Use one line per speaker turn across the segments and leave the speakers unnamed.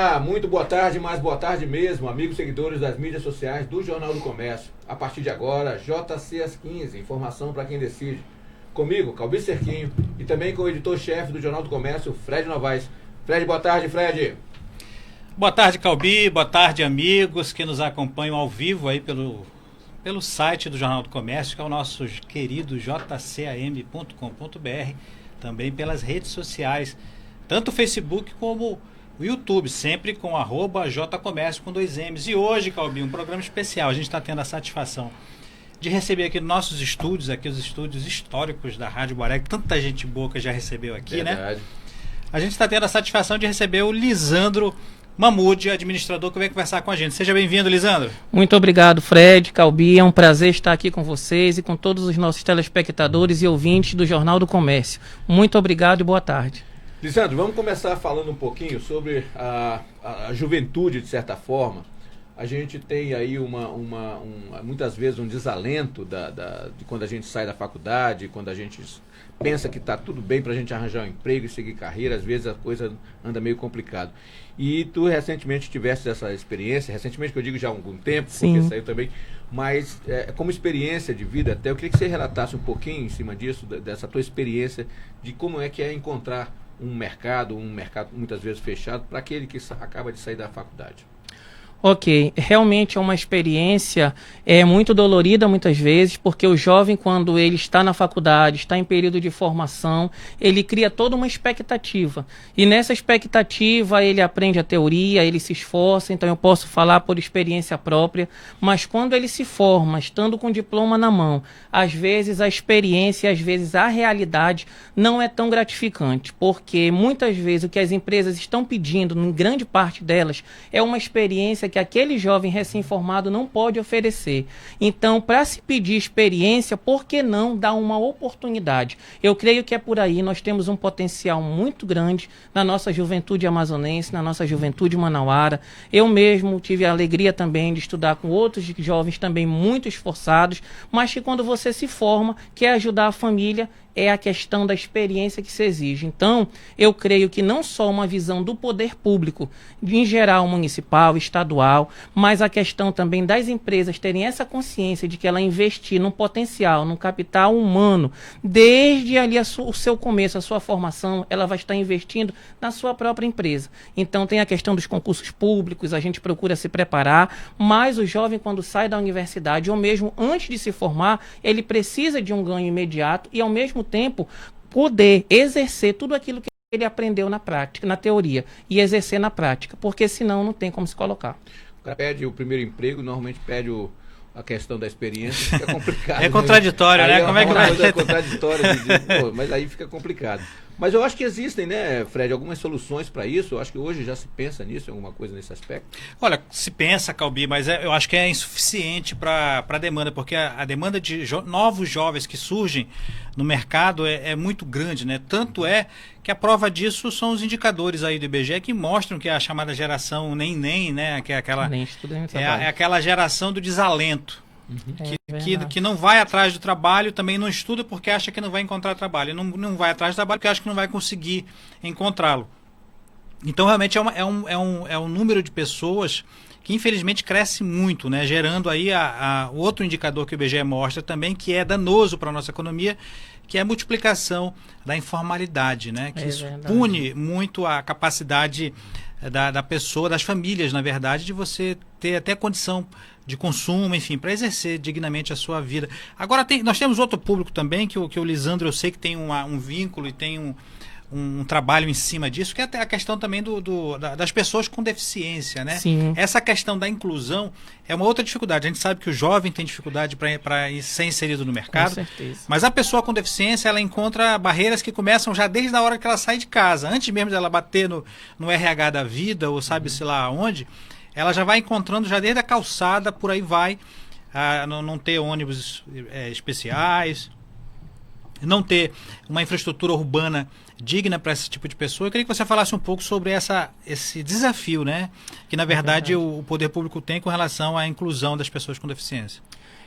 Olá, muito boa tarde, mas boa tarde mesmo, amigos seguidores das mídias sociais do Jornal do Comércio. A partir de agora, JC às 15, informação para quem decide. Comigo, Calbi Cerquinho, e também com o editor-chefe do Jornal do Comércio, Fred Novaes. Fred, boa tarde, Fred.
Boa tarde, Calbi, boa tarde, amigos que nos acompanham ao vivo aí pelo site do Jornal do Comércio, que é o nosso querido jcam.com.br, também pelas redes sociais, tanto o Facebook como o YouTube, sempre com @jcomércio com 2 M's. E hoje, Calbi, um programa especial. A gente está tendo a satisfação de receber aqui nos nossos estúdios, aqui os estúdios históricos da Rádio Guará, que tanta gente boa que já recebeu aqui,
Verdade,
né? A gente está tendo a satisfação de receber o Lisandro Mahmoud, administrador, que vem conversar com a gente. Seja bem-vindo, Lisandro.
Muito obrigado, Fred, Calbi. É um prazer estar aqui com vocês e com todos os nossos telespectadores e ouvintes do Jornal do Comércio. Muito obrigado e boa tarde.
Lisandro, vamos começar falando um pouquinho sobre a juventude, de certa forma. A gente tem aí muitas vezes um desalento de quando a gente sai da faculdade, quando a gente pensa que está tudo bem para a gente arranjar um emprego e seguir carreira, às vezes a coisa anda meio complicado. E tu recentemente tiveste essa experiência, recentemente que eu digo já há algum tempo,
Sim.
Porque saiu também, mas como experiência de vida até, eu queria que você relatasse um pouquinho em cima disso, dessa tua experiência, de como é que é encontrar um mercado muitas vezes fechado, para aquele que acaba de sair da faculdade.
Ok, realmente é uma experiência muito dolorida muitas vezes, porque o jovem, quando ele está na faculdade, está em período de formação, ele cria toda uma expectativa. E nessa expectativa ele aprende a teoria, ele se esforça, então eu posso falar por experiência própria, mas quando ele se forma, estando com o diploma na mão, às vezes a experiência, às vezes a realidade não é tão gratificante, porque muitas vezes o que as empresas estão pedindo, em grande parte delas, é uma experiência que aquele jovem recém-formado não pode oferecer. Então, para se pedir experiência, por que não dar uma oportunidade? Eu creio que é por aí. Nós temos um potencial muito grande na nossa juventude amazonense, na nossa juventude manauara. Eu mesmo tive a alegria também de estudar com outros jovens também muito esforçados, mas que quando você se forma, quer ajudar a família, é a questão da experiência que se exige. Então, eu creio que não só uma visão do poder público, em geral municipal, estadual, mas a questão também das empresas terem essa consciência de que ela investir num potencial, num capital humano, desde ali o seu começo, a sua formação, ela vai estar investindo na sua própria empresa. Então, tem a questão dos concursos públicos, a gente procura se preparar, mas o jovem, quando sai da universidade, ou mesmo antes de se formar, ele precisa de um ganho imediato e, ao mesmo tempo, poder exercer tudo aquilo que ele aprendeu na prática, na teoria, e exercer na prática, porque senão não tem como se colocar.
O cara pede o primeiro emprego, normalmente pede a questão da experiência, fica complicado.
É contraditório, né? Como é que vai?
É contraditório, mas aí fica complicado. Mas eu acho que existem, né, Fred, algumas soluções para isso. Eu acho que hoje já se pensa nisso, alguma coisa nesse aspecto.
Olha, se pensa, Calbi, mas eu acho que é insuficiente para a demanda, porque a demanda de novos jovens que surgem no mercado é muito grande, né? Tanto é que a prova disso são os indicadores aí do IBGE que mostram que a chamada geração nem, né, que é aquela é aquela geração do desalento. Uhum. Que não vai atrás do trabalho, também não estuda porque acha que não vai encontrar trabalho. Não vai atrás do trabalho porque acha que não vai conseguir encontrá-lo. Então, realmente, é um número de pessoas que, infelizmente, cresce muito, né? Gerando aí outro indicador que o IBGE mostra também, que é danoso para a nossa economia, que é a multiplicação da informalidade, né? Que isso pune muito a capacidade da pessoa, das famílias, na verdade, de você ter até condição de consumo, enfim, para exercer dignamente a sua vida. Agora, nós temos outro público também, que o Lisandro, eu sei que tem um vínculo e tem um trabalho em cima disso, que é a questão também das pessoas com deficiência, né?
Sim.
Essa questão da inclusão é uma outra dificuldade. A gente sabe que o jovem tem dificuldade para ser inserido no mercado,
com certeza.
Mas a pessoa com deficiência, ela encontra barreiras que começam já desde a hora que ela sai de casa. Antes mesmo dela bater no RH da vida, ou sabe-se lá onde, ela já vai encontrando já desde a calçada, por aí vai, não ter ônibus especiais, não ter uma infraestrutura urbana digna para esse tipo de pessoa. Eu queria que você falasse um pouco sobre esse desafio, né, que na verdade o poder público tem com relação à inclusão das pessoas com deficiência.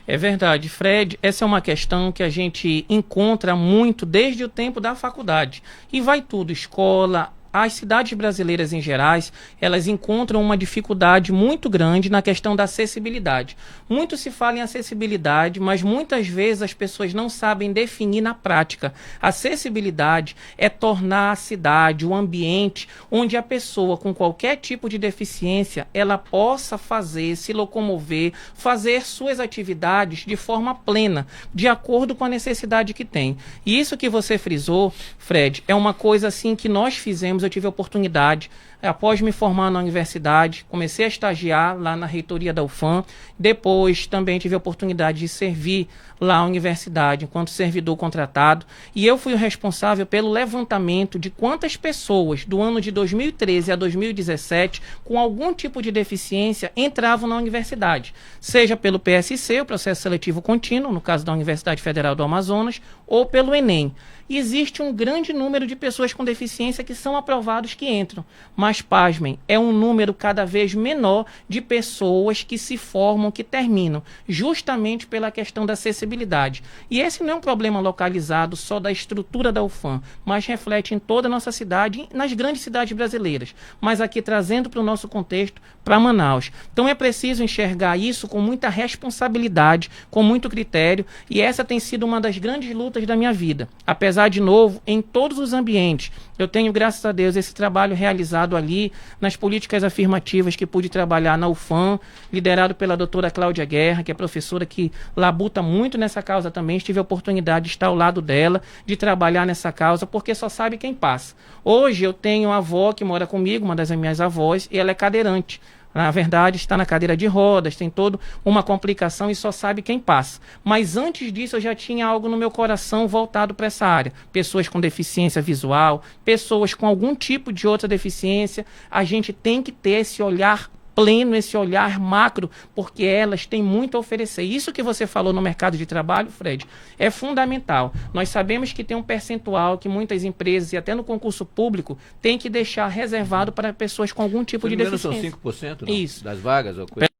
É verdade, Fred, essa é uma questão que a gente encontra muito desde o tempo da faculdade. E vai tudo, escola, as cidades brasileiras em gerais, elas encontram uma dificuldade muito grande na questão da acessibilidade. Muito se fala em acessibilidade, mas muitas vezes as pessoas não sabem definir na prática. Acessibilidade é tornar a cidade, o ambiente, onde a pessoa com qualquer tipo de deficiência, ela possa fazer, se locomover, fazer suas atividades de forma plena, de acordo com a necessidade que tem. E isso que você frisou, Fred, é uma coisa assim que nós fizemos. Eu tive a oportunidade, após me formar na universidade, comecei a estagiar lá na reitoria da UFAM, depois também tive a oportunidade de servir lá à universidade enquanto servidor contratado, e eu fui o responsável pelo levantamento de quantas pessoas do ano de 2013 a 2017 com algum tipo de deficiência entravam na universidade, seja pelo PSC, o Processo Seletivo Contínuo, no caso da Universidade Federal do Amazonas, ou pelo Enem. E existe um grande número de pessoas com deficiência que são aprovados que entram, mas pasmem, é um número cada vez menor de pessoas que se formam, que terminam, justamente pela questão da acessibilidade. E esse não é um problema localizado só da estrutura da UFAM, mas reflete em toda a nossa cidade, nas grandes cidades brasileiras, mas aqui trazendo para o nosso contexto, para Manaus. Então é preciso enxergar isso com muita responsabilidade, com muito critério, e essa tem sido uma das grandes lutas da minha vida. Apesar, de novo, em todos os ambientes, eu tenho, graças a Deus, esse trabalho realizado ali, nas políticas afirmativas que pude trabalhar na UFAM, liderado pela doutora Cláudia Guerra, que é professora que labuta muito nessa causa também. Tive a oportunidade de estar ao lado dela, de trabalhar nessa causa, porque só sabe quem passa. Hoje eu tenho uma avó que mora comigo, uma das minhas avós, e ela é cadeirante. Na verdade, está na cadeira de rodas, tem toda uma complicação e só sabe quem passa. Mas antes disso, eu já tinha algo no meu coração voltado para essa área. Pessoas com deficiência visual, pessoas com algum tipo de outra deficiência. A gente tem que ter esse olhar pleno, esse olhar macro, porque elas têm muito a oferecer. Isso que você falou no mercado de trabalho, Fred, é fundamental. Nós sabemos que tem um percentual que muitas empresas, e até no concurso público, tem que deixar reservado para pessoas com algum tipo de deficiência.
São 5%, não?
Isso.
Das vagas ou coisa?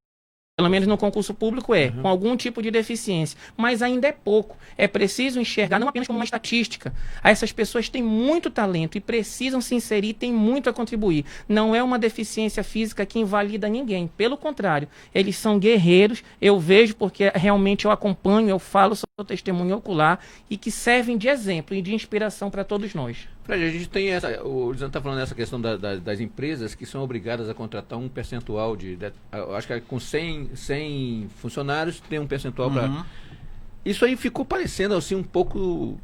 Pelo menos no concurso público com algum tipo de deficiência. Mas ainda é pouco. É preciso enxergar, não apenas como uma estatística. Essas pessoas têm muito talento e precisam se inserir, têm muito a contribuir. Não é uma deficiência física que invalida ninguém. Pelo contrário, eles são guerreiros. Eu vejo porque realmente eu acompanho, eu falo, sou testemunho ocular, e que servem de exemplo e de inspiração para todos nós.
Fred, a gente tem o Lisandro está falando dessa questão das empresas que são obrigadas a contratar um percentual eu acho que com 100 funcionários tem um percentual para... Isso aí ficou parecendo assim um pouco...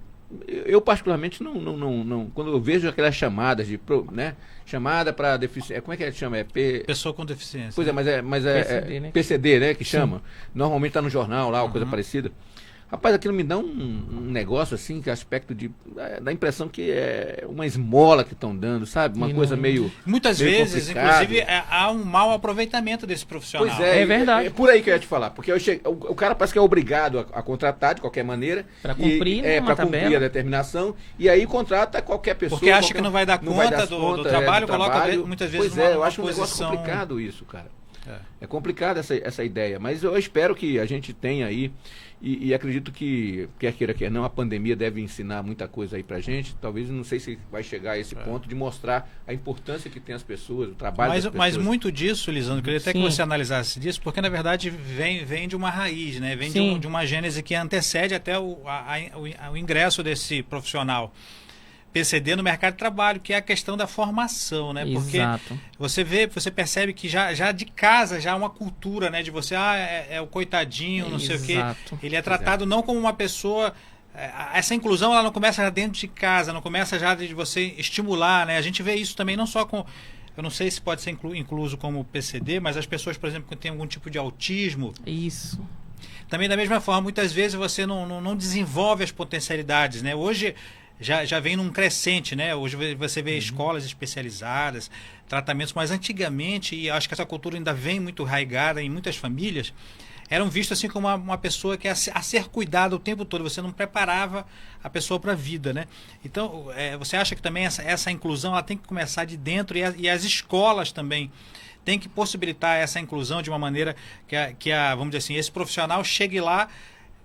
Eu particularmente não quando eu vejo aquelas chamadas né? Chamada para deficiência, como é que ele chama?
Pessoa com deficiência.
Pois é, mas é
PCD, né?
PCD, né, que chama. Normalmente está no jornal lá, ou coisa parecida. Rapaz, aquilo me dá um negócio assim, que aspecto dá a impressão que é uma esmola que estão dando, sabe? Uma coisa meio...
Muitas
meio
vezes,
complicado.
inclusive, há um mau aproveitamento desse profissional.
Pois é,
é verdade.
É por aí que eu ia te falar, porque o cara parece que é obrigado a contratar de qualquer maneira.
Para cumprir,
para cumprir a determinação, e aí contrata qualquer pessoa.
Porque acha que não vai dar conta do trabalho, coloca muitas vezes
numa
eu
acho um negócio complicado isso, cara. É complicado essa ideia, mas eu espero que a gente tenha aí, e acredito que, quer queira, quer não, a pandemia deve ensinar muita coisa aí pra gente. Talvez, não sei se vai chegar a esse ponto de mostrar a importância que tem as pessoas, o trabalho das pessoas.
Mas muito disso, Lisandro, eu queria até que você analisasse disso, porque na verdade vem de uma raiz, né? Vem de uma gênese que antecede até o ingresso desse profissional PCD no mercado de trabalho, que é a questão da formação, né? Porque você percebe que já de casa já há uma cultura, né? De você, é o coitadinho, não sei o quê. Ele é tratado não como uma pessoa... Essa inclusão, ela não começa já dentro de casa, não começa já de você estimular, né? A gente vê isso também não só com... Eu não sei se pode ser incluso como PCD, mas as pessoas, por exemplo, que têm algum tipo de autismo...
Isso.
Também da mesma forma, muitas vezes você não desenvolve as potencialidades, né? Hoje... Já vem num crescente, né? Hoje você vê escolas especializadas, tratamentos, mas antigamente, e acho que essa cultura ainda vem muito arraigada em muitas famílias, eram vistos assim como uma pessoa que é a ser cuidada o tempo todo. Você não preparava a pessoa para a vida, né? Então, você acha que também essa inclusão ela tem que começar de dentro, e as escolas também têm que possibilitar essa inclusão de uma maneira que vamos dizer assim, esse profissional chegue lá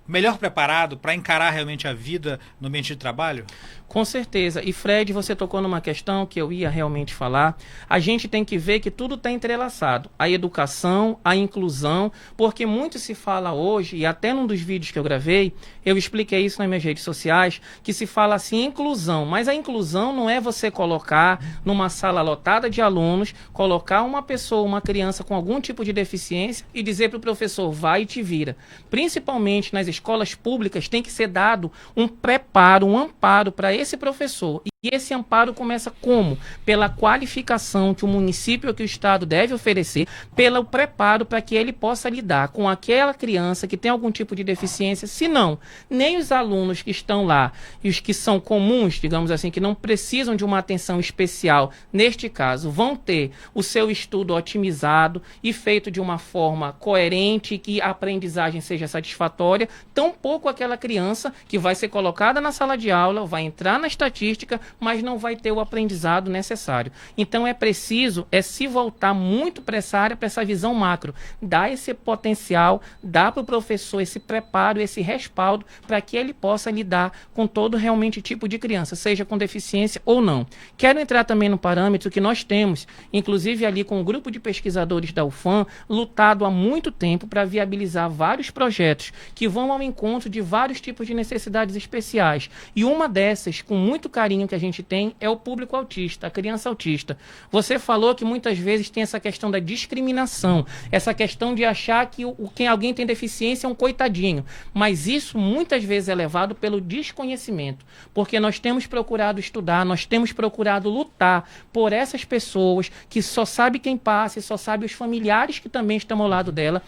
melhor preparado para encarar realmente a vida no ambiente de trabalho?
Com certeza. E Fred, você tocou numa questão que eu ia realmente falar. A gente tem que ver que tudo está entrelaçado. A educação, a inclusão, porque muito se fala hoje, e até num dos vídeos que eu gravei, eu expliquei isso nas minhas redes sociais, que se fala assim inclusão. Mas a inclusão não é você colocar numa sala lotada de alunos, colocar uma pessoa, uma criança com algum tipo de deficiência e dizer para o professor, vai e te vira. Principalmente nas escolas públicas tem que ser dado um preparo, um amparo para esse professor. E esse amparo começa como? Pela qualificação que o município ou que o Estado deve oferecer, pelo preparo para que ele possa lidar com aquela criança que tem algum tipo de deficiência. Se não, nem os alunos que estão lá e os que são comuns, digamos assim, que não precisam de uma atenção especial, neste caso, vão ter o seu estudo otimizado e feito de uma forma coerente, que a aprendizagem seja satisfatória, tampouco aquela criança que vai ser colocada na sala de aula, vai entrar na estatística, mas não vai ter o aprendizado necessário. Então é preciso se voltar muito para essa área, para essa visão macro, dar esse potencial, dar para o professor esse preparo, esse respaldo, para que ele possa lidar com todo realmente tipo de criança, seja com deficiência ou não. Quero entrar também no parâmetro que nós temos, inclusive ali com o grupo de pesquisadores da UFAM, lutado há muito tempo para viabilizar vários projetos que vão ao encontro de vários tipos de necessidades especiais. E uma dessas, com muito carinho que a gente tem, é o público autista, a criança autista. Você falou que muitas vezes tem essa questão da discriminação, essa questão de achar que quem alguém tem deficiência é um coitadinho. Mas isso muitas vezes é levado pelo desconhecimento, porque nós temos procurado estudar, nós temos procurado lutar por essas pessoas que só sabe quem passa e só sabe os familiares que também estão ao lado dela.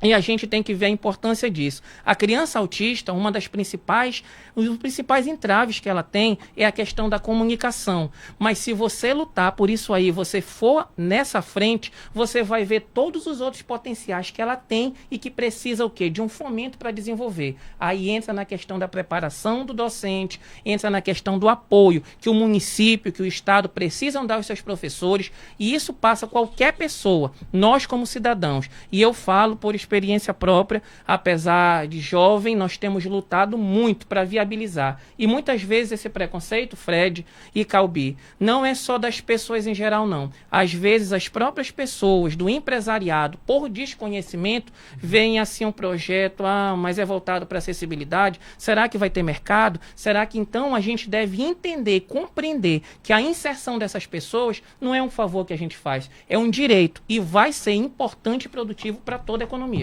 E a gente tem que ver a importância disso. A criança autista, os principais entraves que ela tem é a questão da comunicação. Mas se você lutar por isso aí, você for nessa frente, você vai ver todos os outros potenciais que ela tem e que precisa o quê? De um fomento para desenvolver. Aí entra na questão da preparação do docente, entra na questão do apoio que o município, que o Estado precisam dar aos seus professores, e isso passa qualquer pessoa, nós como cidadãos. E eu falo por experiência própria, apesar de jovem, nós temos lutado muito para viabilizar. E muitas vezes esse preconceito, Fred e Calbi, não é só das pessoas em geral, não. Às vezes as próprias pessoas do empresariado, por desconhecimento, veem assim um projeto, mas é voltado para acessibilidade, será que vai ter mercado? Será que então a gente deve entender, compreender que a inserção dessas pessoas não é um favor que a gente faz, é um direito e vai ser importante e produtivo para toda a economia.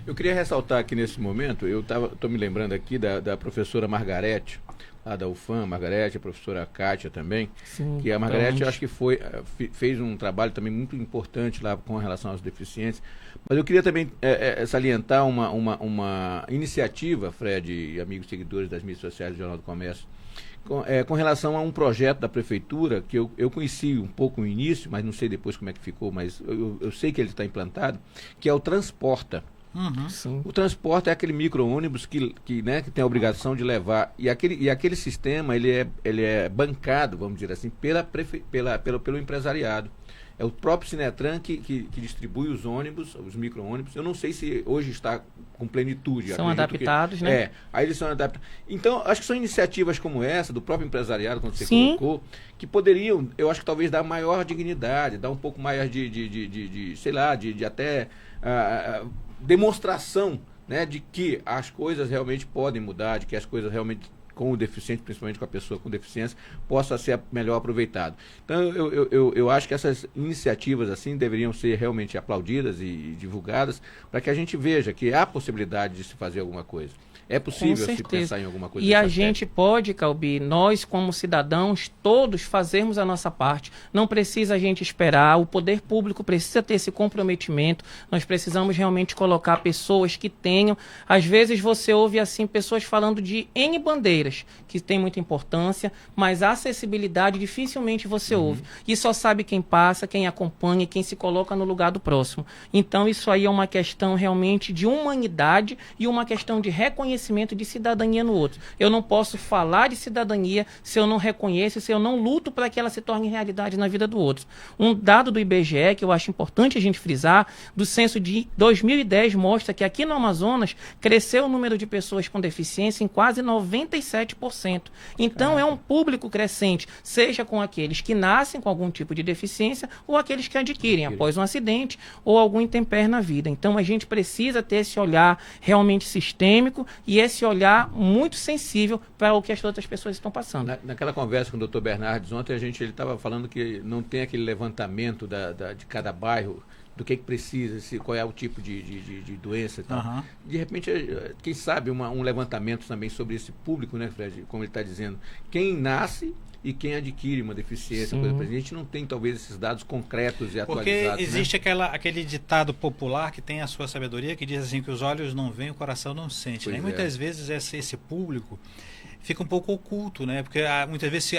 Eu queria ressaltar aqui nesse momento, eu estou me lembrando aqui da professora Margarete, lá da UFAM, Margarete, a professora Kátia também.
Sim,
que a Margarete, eu acho que fez um trabalho também muito importante lá com relação aos deficientes. Mas eu queria também salientar uma iniciativa, Fred e amigos seguidores das mídias sociais do Jornal do Comércio, com relação a um projeto da prefeitura que eu conheci um pouco no início, mas não sei depois como é que ficou, mas eu sei que ele está implantado, que é o Transporta.
Sim.
O Transporta é aquele micro-ônibus que tem a obrigação de levar, e aquele sistema ele é bancado, vamos dizer assim, pelo empresariado. É o próprio Sinetran que distribui os ônibus, os micro-ônibus. Eu não sei se hoje está com plenitude.
São adaptados, né?
Aí eles são adaptados. Então, acho que são iniciativas como essa, do próprio empresariado, como você
Sim.
colocou, que poderiam, eu acho que talvez dar maior dignidade, dar um pouco mais de até demonstração, né, de que as coisas realmente podem mudar, de que as coisas realmente com o deficiente, principalmente com a pessoa com deficiência, possa ser melhor aproveitado. Então, eu acho que essas iniciativas assim deveriam ser realmente aplaudidas e divulgadas para que a gente veja que há possibilidade de se fazer alguma coisa. É possível se pensar em alguma coisa.
E a gente pode, Calbi, nós como cidadãos, todos fazermos a nossa parte. Não precisa a gente esperar, o poder público precisa ter esse comprometimento. Nós precisamos realmente colocar pessoas que tenham. Às vezes você ouve assim pessoas falando de N bandeiras, que tem muita importância, mas a acessibilidade dificilmente você ouve. E só sabe quem passa, quem acompanha, quem se coloca no lugar do próximo. Então isso aí é uma questão realmente de humanidade e uma questão de reconhecimento de cidadania no outro. Eu não posso falar de cidadania se eu não reconheço, se eu não luto para que ela se torne realidade na vida do outro. Um dado do IBGE, que eu acho importante a gente frisar, do censo de 2010, mostra que aqui no Amazonas cresceu o número de pessoas com deficiência em quase 97%. 17%. Então é um público crescente, seja com aqueles que nascem com algum tipo de deficiência ou aqueles que adquirem após um acidente ou algum intempérie na vida. Então a gente precisa ter esse olhar realmente sistêmico e esse olhar muito sensível para o que as outras pessoas estão passando.
Naquela conversa com o Dr. Bernardes ontem, ele estava falando que não tem aquele levantamento de cada bairro, do que precisa, qual é o tipo de doença e tal.
Uhum.
De repente, quem sabe um levantamento também sobre esse público, né, Fred? Como ele está dizendo, quem nasce e quem adquire uma deficiência. A gente não tem, talvez, esses dados concretos e atualizados.
Porque existe, né, aquele ditado popular que tem a sua sabedoria, que diz assim que os olhos não veem, o coração não sente. Né? E muitas vezes esse público fica um pouco oculto, né? Porque muitas vezes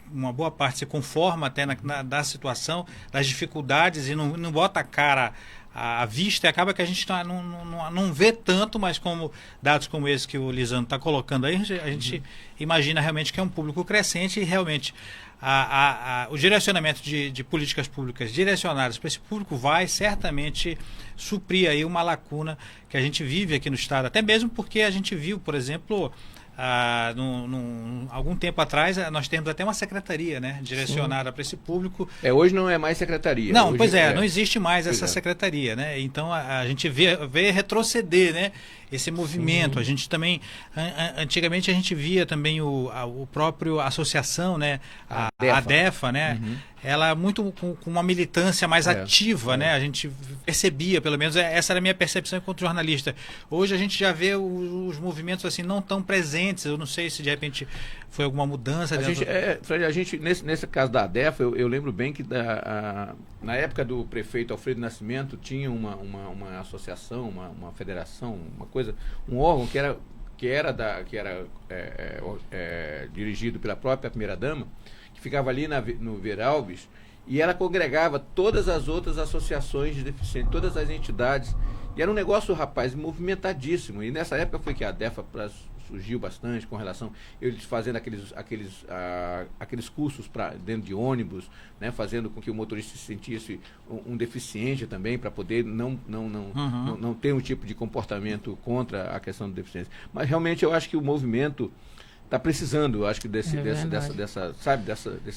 uma boa parte se conforma até da situação, das dificuldades, e não bota a cara à vista, e acaba que a gente não vê tanto, mas como dados como esse que o Lisandro está colocando aí, a gente imagina realmente que é um público crescente e realmente o direcionamento de políticas públicas direcionadas para esse público vai certamente suprir aí uma lacuna que a gente vive aqui no Estado, até mesmo porque a gente viu, por exemplo, algum tempo atrás nós temos até uma secretaria, né, direcionada para esse público.
Hoje não é mais secretaria.
Não,
hoje
pois não existe mais essa secretaria, né? Então a gente vê retroceder, né, esse movimento. A gente também, antigamente a gente via também o próprio associação, né, a DEFA, né? Ela muito com uma militância mais ativa, né? A gente percebia, pelo menos essa era a minha percepção enquanto jornalista. Hoje a gente já vê os movimentos assim não tão presentes. Eu não sei se de repente foi alguma mudança.
Fred, a gente nesse caso da DEFA, eu lembro bem que na época do prefeito Alfredo Nascimento tinha uma associação, uma federação, um órgão que era dirigido pela própria primeira-dama, que ficava ali no Veralves, e ela congregava todas as outras associações de deficientes, todas as entidades, e era um negócio, rapaz, movimentadíssimo. E nessa época foi que a DEFA surgiu bastante com relação, eles fazendo aqueles cursos dentro de ônibus, né, fazendo com que o motorista se sentisse um deficiente também, para poder não ter um tipo de comportamento contra a questão da deficiência. Mas realmente eu acho que o movimento está precisando, eu acho que desse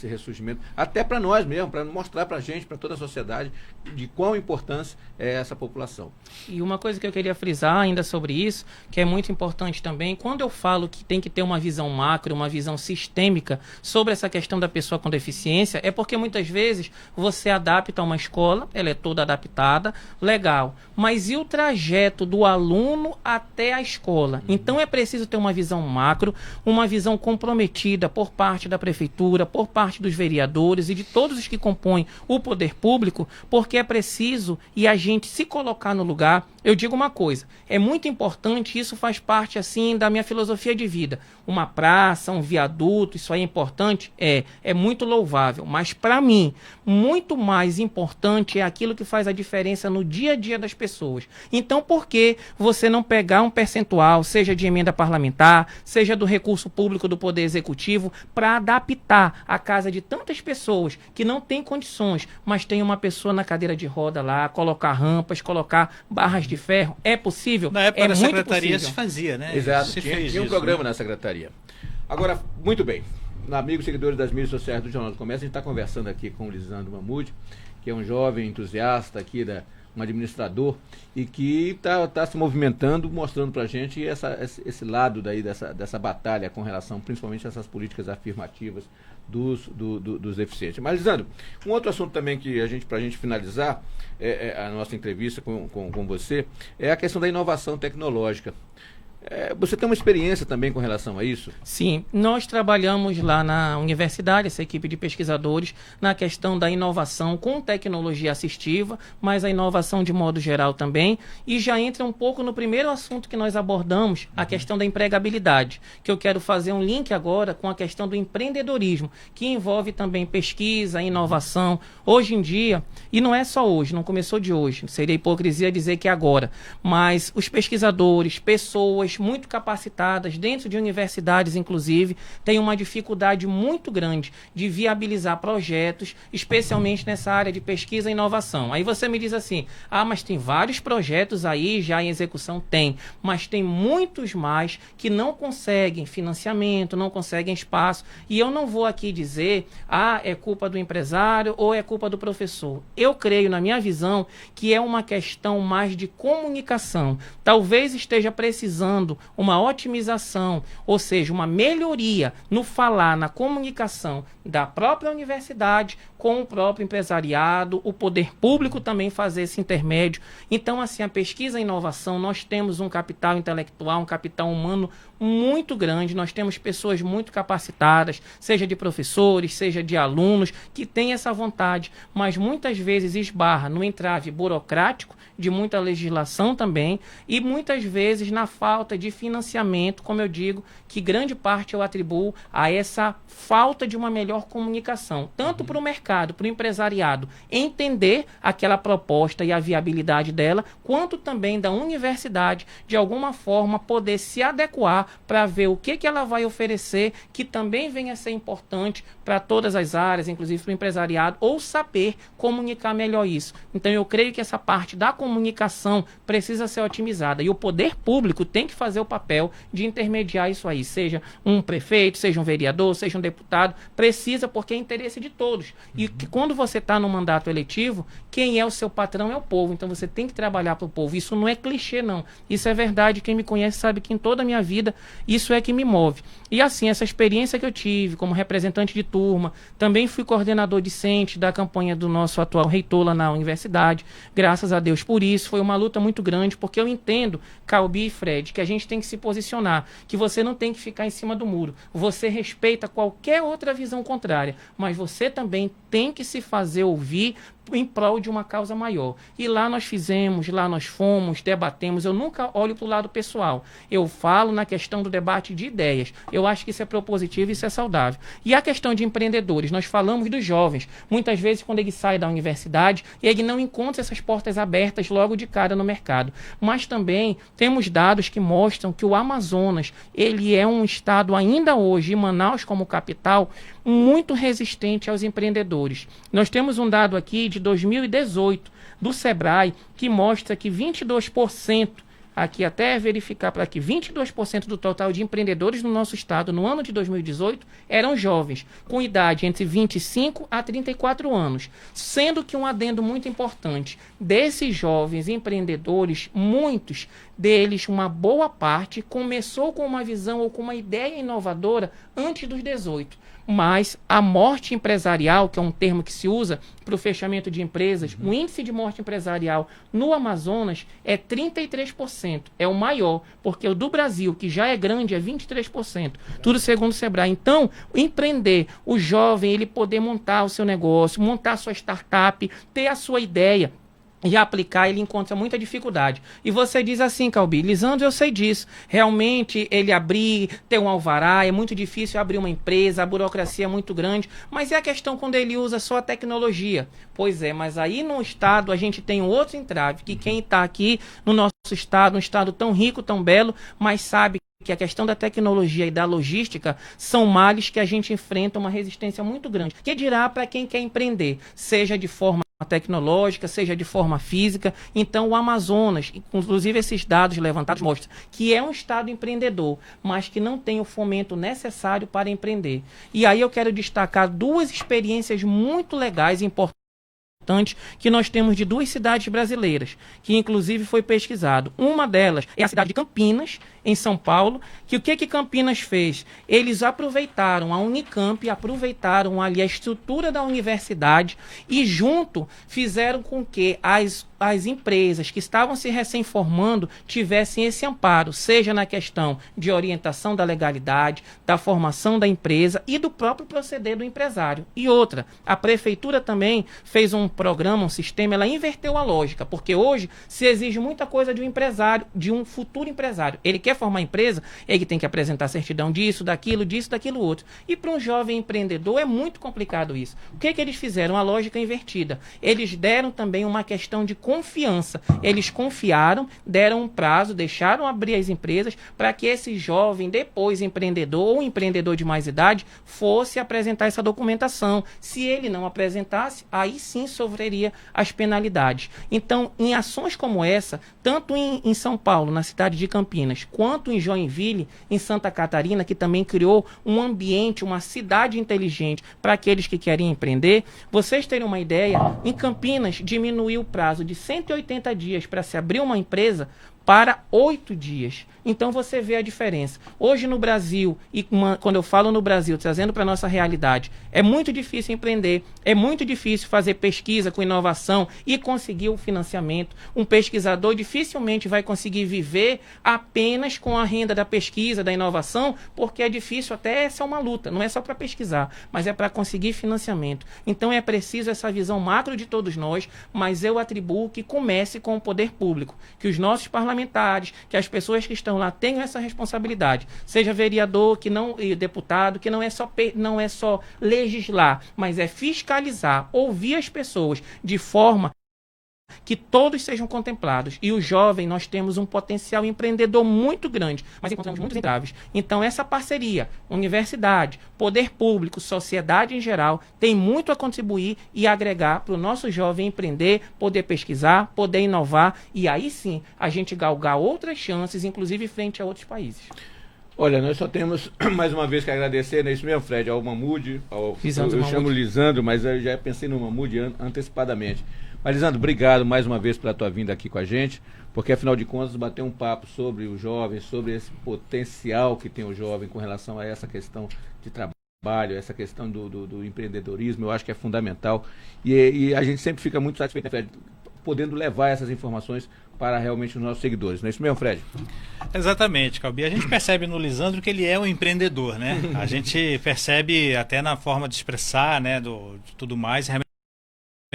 ressurgimento, até para nós mesmo, para mostrar para a gente, para toda a sociedade, de quão importância é essa população.
E uma coisa que eu queria frisar ainda sobre isso, que é muito importante também, quando eu falo que tem que ter uma visão macro, uma visão sistêmica sobre essa questão da pessoa com deficiência, é porque muitas vezes você adapta uma escola, ela é toda adaptada, legal, mas e o trajeto do aluno até a escola? Então é preciso ter uma visão macro, uma visão comprometida por parte da prefeitura, por parte dos vereadores e de todos os que compõem o poder público, porque é preciso e a gente se colocar no lugar. Eu digo uma coisa, é muito importante, isso faz parte assim da minha filosofia de vida. Uma praça, um viaduto, isso aí é importante? É muito louvável, mas para mim, muito mais importante é aquilo que faz a diferença no dia a dia das pessoas. Então, por que você não pegar um percentual, seja de emenda parlamentar, seja do recurso público do Poder Executivo, para adaptar a casa de tantas pessoas que não têm condições, mas tem uma pessoa na cadeira de roda lá, colocar rampas, colocar barras de ferro? É possível?
Na época da
muito
secretaria
possível.
Se fazia, né?
Exato,
Se
tinha um programa na secretaria. Agora, muito bem, amigos seguidores das mídias sociais do Jornal do Comércio, a gente está conversando aqui com o Lisandro Mahmoud, que é um jovem entusiasta aqui, um administrador, e que está se movimentando, mostrando para a gente esse lado dessa batalha com relação, principalmente, a essas políticas afirmativas dos deficientes. Mas, Lisandro, um outro assunto também que para a gente finalizar a nossa entrevista com você, é a questão da inovação tecnológica. Você tem uma experiência também com relação a isso?
Sim, nós trabalhamos lá na universidade, essa equipe de pesquisadores, na questão da inovação com tecnologia assistiva, mas a inovação de modo geral também, e já entra um pouco no primeiro assunto que nós abordamos, a questão da empregabilidade, que eu quero fazer um link agora com a questão do empreendedorismo, que envolve também pesquisa, inovação. Hoje em dia, e não é só hoje, não começou de hoje, seria hipocrisia dizer que é agora, mas os pesquisadores, pessoas pessoas muito capacitadas, dentro de universidades, inclusive, têm uma dificuldade muito grande de viabilizar projetos, especialmente nessa área de pesquisa e inovação. Aí você me diz assim, mas tem vários projetos aí já em execução. Tem, mas tem muitos mais que não conseguem financiamento, não conseguem espaço. E eu não vou aqui dizer, é culpa do empresário ou é culpa do professor. Eu creio, na minha visão, que é uma questão mais de comunicação. Talvez esteja precisando uma otimização, ou seja, uma melhoria no falar, na comunicação da própria universidade com o próprio empresariado, o poder público também fazer esse intermédio. Então, assim, a pesquisa e inovação, nós temos um capital intelectual, um capital humano muito grande, nós temos pessoas muito capacitadas, seja de professores, seja de alunos, que têm essa vontade, mas muitas vezes esbarra no entrave burocrático, de muita legislação também, e muitas vezes na falta de financiamento, como eu digo, que grande parte eu atribuo a essa falta de uma melhor comunicação, tanto para o mercado, para o empresariado, entender aquela proposta e a viabilidade dela, quanto também da universidade, de alguma forma, poder se adequar para ver o que ela vai oferecer, que também venha a ser importante para todas as áreas, inclusive para o empresariado, ou saber comunicar melhor isso. Então, eu creio que essa parte da comunicação precisa ser otimizada, e o poder público tem que fazer o papel de intermediar isso aí, seja um prefeito, seja um vereador, seja um deputado, precisa, porque é interesse de todos. E que quando você está no mandato eletivo, quem é o seu patrão é o povo, então você tem que trabalhar para o povo. Isso não é clichê, não. Isso é verdade. Quem me conhece sabe que em toda a minha vida isso é que me move. E assim, essa experiência que eu tive como representante de turma, também fui coordenador discente da campanha do nosso atual reitor lá na universidade, graças a Deus por isso. Foi uma luta muito grande, porque eu entendo, Calbi e Fred, que a gente tem que se posicionar, que você não tem que ficar em cima do muro. Você respeita qualquer outra visão contrária, mas você também tem que se fazer ouvir em prol de uma causa maior. E lá nós fizemos, lá nós fomos, debatemos. Eu nunca olho para o lado pessoal. Eu falo na questão do debate de ideias. Eu acho que isso é propositivo e isso é saudável. E a questão de empreendedores, nós falamos dos jovens. Muitas vezes, quando ele sai da universidade, ele não encontra essas portas abertas logo de cara no mercado. Mas também temos dados que mostram que o Amazonas, ele é um estado ainda hoje, e Manaus como capital, muito resistente aos empreendedores. Nós temos um dado aqui de 2018 do Sebrae que mostra que 22%, aqui até verificar para aqui, 22% do total de empreendedores no nosso estado no ano de 2018 eram jovens, com idade entre 25 a 34 anos. Sendo que um adendo muito importante, desses jovens empreendedores, muitos deles, uma boa parte, começou com uma visão ou com uma ideia inovadora antes dos 18. Mas a morte empresarial, que é um termo que se usa para o fechamento de empresas, o índice de morte empresarial no Amazonas é 33%. É o maior, porque o do Brasil, que já é grande, é 23%. Tudo segundo o Sebrae. Então, empreender, o jovem, ele poder montar o seu negócio, montar a sua startup, ter a sua ideia e aplicar, ele encontra muita dificuldade. E você diz assim, Calbi, Lisandro, eu sei disso. Realmente, ele abrir, ter um alvará, é muito difícil abrir uma empresa, a burocracia é muito grande. Mas é a questão quando ele usa só a tecnologia. Pois é, mas aí no estado a gente tem um outro entrave, que quem está aqui no nosso estado, um estado tão rico, tão belo, mas sabe que a questão da tecnologia e da logística são males que a gente enfrenta uma resistência muito grande. Que dirá para quem quer empreender, seja de forma tecnológica, seja de forma física. Então o Amazonas, inclusive esses dados levantados mostram que é um estado empreendedor, mas que não tem o fomento necessário para empreender. E aí eu quero destacar duas experiências muito legais e importantes que nós temos de duas cidades brasileiras, que inclusive foi pesquisado. Uma delas é a cidade de Campinas, em São Paulo, que o que Campinas fez? Eles aproveitaram a Unicamp, aproveitaram ali a estrutura da universidade e junto fizeram com que as empresas que estavam se recém-formando tivessem esse amparo, seja na questão de orientação da legalidade, da formação da empresa e do próprio proceder do empresário. E outra, a prefeitura também fez um programa, um sistema, ela inverteu a lógica, porque hoje se exige muita coisa de um empresário, de um futuro empresário. Ele quer quer formar empresa, ele tem que apresentar certidão disso, daquilo outro. E para um jovem empreendedor é muito complicado isso. O que eles fizeram? A lógica invertida. Eles deram também uma questão de confiança. Eles confiaram, deram um prazo, deixaram abrir as empresas para que esse jovem, depois empreendedor ou empreendedor de mais idade, fosse apresentar essa documentação. Se ele não apresentasse, aí sim sofreria as penalidades. Então, em ações como essa, tanto em São Paulo, na cidade de Campinas, quanto em Joinville, em Santa Catarina, que também criou um ambiente, uma cidade inteligente para aqueles que querem empreender, vocês terem uma ideia, em Campinas diminuiu o prazo de 180 dias para se abrir uma empresa para 8 dias. Então você vê a diferença. Hoje no Brasil, quando eu falo no Brasil, trazendo para a nossa realidade, é muito difícil empreender, é muito difícil fazer pesquisa com inovação e conseguir o financiamento. Um pesquisador dificilmente vai conseguir viver apenas com a renda da pesquisa, da inovação, porque é difícil, até essa é uma luta, não é só para pesquisar, mas é para conseguir financiamento. Então é preciso essa visão macro de todos nós, mas eu atribuo que comece com o poder público, que os nossos parlamentares, que as pessoas que estão lá tenham essa responsabilidade, seja vereador e deputado, que não é só legislar, mas é fiscalizar, ouvir as pessoas de forma que todos sejam contemplados. E o jovem, nós temos um potencial empreendedor muito grande, mas encontramos muitos entraves. Então essa parceria, universidade, poder público, sociedade em geral, tem muito a contribuir e agregar para o nosso jovem empreender, poder pesquisar, poder inovar, e aí sim a gente galgar outras chances, inclusive frente a outros países.
Olha, nós só temos mais uma vez que agradecer, não é isso mesmo, Fred, ao Mamude, eu chamo Lisandro, mas eu já pensei no Mamude antecipadamente. Mas, Lisandro, obrigado mais uma vez pela tua vinda aqui com a gente, porque afinal de contas bater um papo sobre o jovem, sobre esse potencial que tem o jovem com relação a essa questão de trabalho, essa questão do empreendedorismo, eu acho que é fundamental. E a gente sempre fica muito satisfeito, né, Fred, podendo levar essas informações para realmente os nossos seguidores. Não é isso mesmo, Fred?
Exatamente, Calbi. A gente percebe no Lisandro que ele é um empreendedor, né? A gente percebe até na forma de expressar, né, de tudo mais, realmente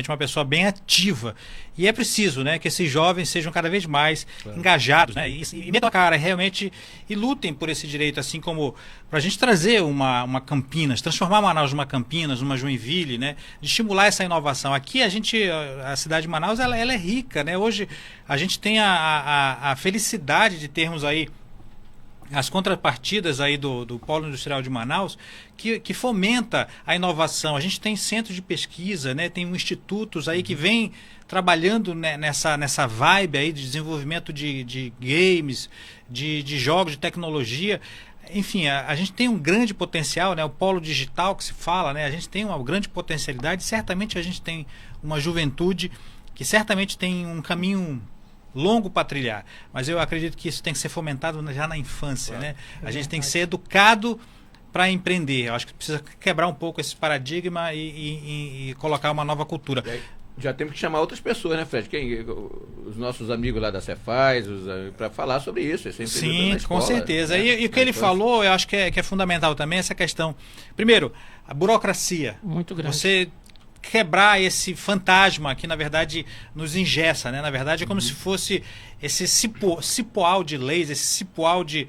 uma pessoa bem ativa. E é preciso, né, que esses jovens sejam cada vez mais engajados, né, e metam a cara realmente e lutem por esse direito, assim como para a gente trazer uma Campinas, transformar Manaus numa Campinas, numa Joinville, né, de estimular essa inovação. Aqui a cidade de Manaus, ela é rica, né? Hoje a gente tem a felicidade de termos aí as contrapartidas aí do Polo Industrial de Manaus, que fomenta a inovação. A gente tem centros de pesquisa, né? Tem institutos aí que vem trabalhando, né, nessa vibe aí de desenvolvimento de games, de jogos, de tecnologia. Enfim, a gente tem um grande potencial, né? O polo digital que se fala, né? A gente tem uma grande potencialidade. Certamente a gente tem uma juventude que certamente tem um caminho longo para trilhar, mas eu acredito que isso tem que ser fomentado já na infância, né? A gente tem que ser educado para empreender. Eu acho que precisa quebrar um pouco esse paradigma e colocar uma nova cultura.
Já temos que chamar outras pessoas, né, Fred? Os nossos amigos lá da Cefaz, para falar sobre isso.
Sim, com certeza. E o que ele falou, eu acho que é fundamental também, essa questão. Primeiro, a burocracia.
Muito grande.
Você quebrar esse fantasma que na verdade nos engessa, né? Na verdade é como se fosse esse cipoal de leis, esse cipoal de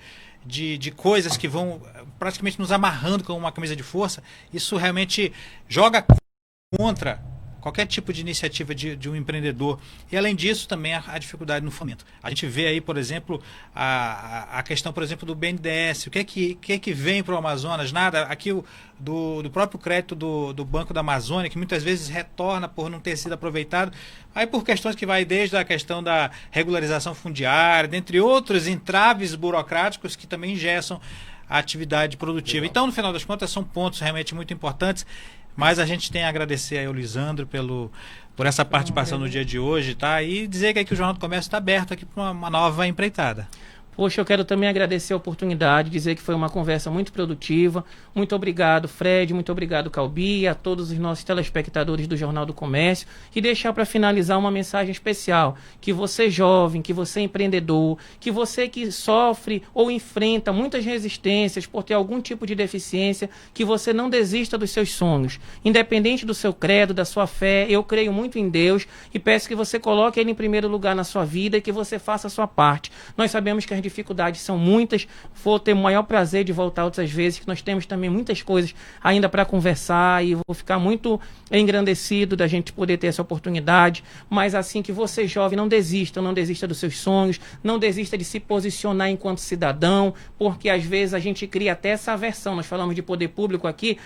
coisas que vão praticamente nos amarrando com uma camisa de força. Isso realmente joga contra qualquer tipo de iniciativa de um empreendedor. E além disso também a dificuldade no fomento. A gente vê aí, por exemplo, a questão, por exemplo, do BNDES. O que é que vem para o Amazonas? Nada. Aqui do próprio crédito do Banco da Amazônia, que muitas vezes retorna por não ter sido aproveitado. Aí por questões que vai desde a questão da regularização fundiária, dentre outros entraves burocráticos que também engessam a atividade produtiva. Legal. Então, no final das contas, são pontos realmente muito importantes. Mas a gente tem a agradecer aí ao Lisandro por essa participação no dia de hoje, tá? E dizer que o Jornal do Comércio está aberto aqui para uma nova empreitada.
Poxa, eu quero também agradecer a oportunidade, dizer que foi uma conversa muito produtiva. Muito obrigado, Fred, muito obrigado, Calbi, e a todos os nossos telespectadores do Jornal do Comércio. E deixar para finalizar uma mensagem especial, que você jovem, que você empreendedor, que você que sofre ou enfrenta muitas resistências por ter algum tipo de deficiência, que você não desista dos seus sonhos. Independente do seu credo, da sua fé, eu creio muito em Deus e peço que você coloque Ele em primeiro lugar na sua vida e que você faça a sua parte. Nós sabemos que as dificuldades são muitas, vou ter o maior prazer de voltar outras vezes, que nós temos também muitas coisas ainda para conversar e vou ficar muito engrandecido da gente poder ter essa oportunidade, mas assim que você jovem não desista dos seus sonhos, não desista de se posicionar enquanto cidadão, porque às vezes a gente cria até essa aversão, nós falamos de poder público aqui,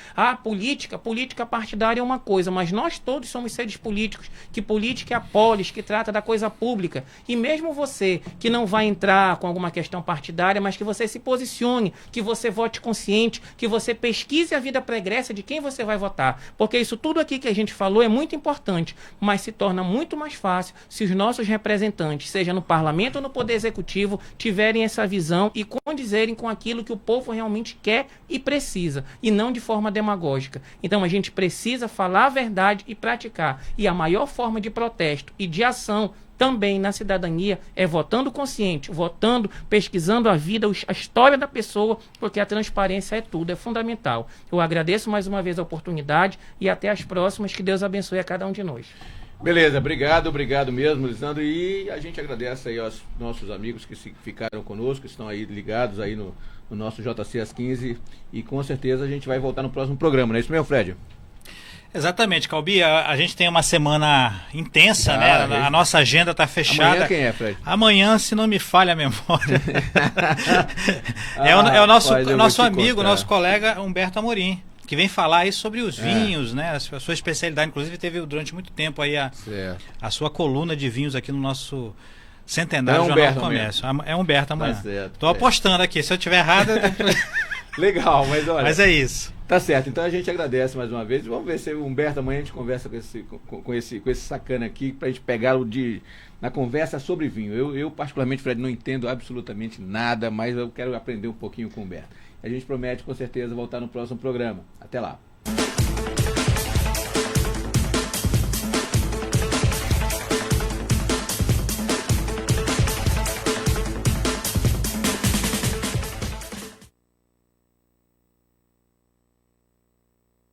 política partidária é uma coisa, mas nós todos somos seres políticos, que política é a polis, que trata da coisa pública, e mesmo você que não vai entrar com alguma questão partidária, mas que você se posicione, que você vote consciente, que você pesquise a vida pregressa de quem você vai votar, porque isso tudo aqui que a gente falou é muito importante, mas se torna muito mais fácil se os nossos representantes, seja no parlamento ou no poder executivo, tiverem essa visão e condizerem com aquilo que o povo realmente quer e precisa, e não de forma demagógica. Então a gente precisa falar a verdade e praticar, e a maior forma de protesto e de ação também na cidadania é votando consciente, votando, pesquisando a vida, a história da pessoa, porque a transparência é tudo, é fundamental. Eu agradeço mais uma vez a oportunidade e até as próximas, que Deus abençoe a cada um de nós.
Beleza, obrigado mesmo, Lisandro, e a gente agradece aí aos nossos amigos que ficaram conosco, que estão aí ligados aí no nosso JC às 15, e com certeza a gente vai voltar no próximo programa, não é isso mesmo, Fred?
Exatamente, Calbi, a gente tem uma semana intensa, né? A nossa agenda está fechada.
Amanhã quem é, Fred?
Amanhã, se não me falha a memória, é o nosso amigo, nosso colega Humberto Amorim, que vem falar aí sobre os vinhos, né? A sua especialidade, inclusive teve durante muito tempo aí a sua coluna de vinhos aqui no nosso centenário Jornal do Comércio. É Humberto amanhã. Estou apostando aqui, se eu estiver errado...
Legal, mas olha...
Mas é isso.
Tá certo, então a gente agradece mais uma vez. Vamos ver se o Humberto amanhã a gente conversa com esse sacana aqui, pra gente pegá-lo na conversa sobre vinho. Eu particularmente, Fred, não entendo absolutamente nada, mas eu quero aprender um pouquinho com o Humberto. A gente promete com certeza voltar no próximo programa. Até lá.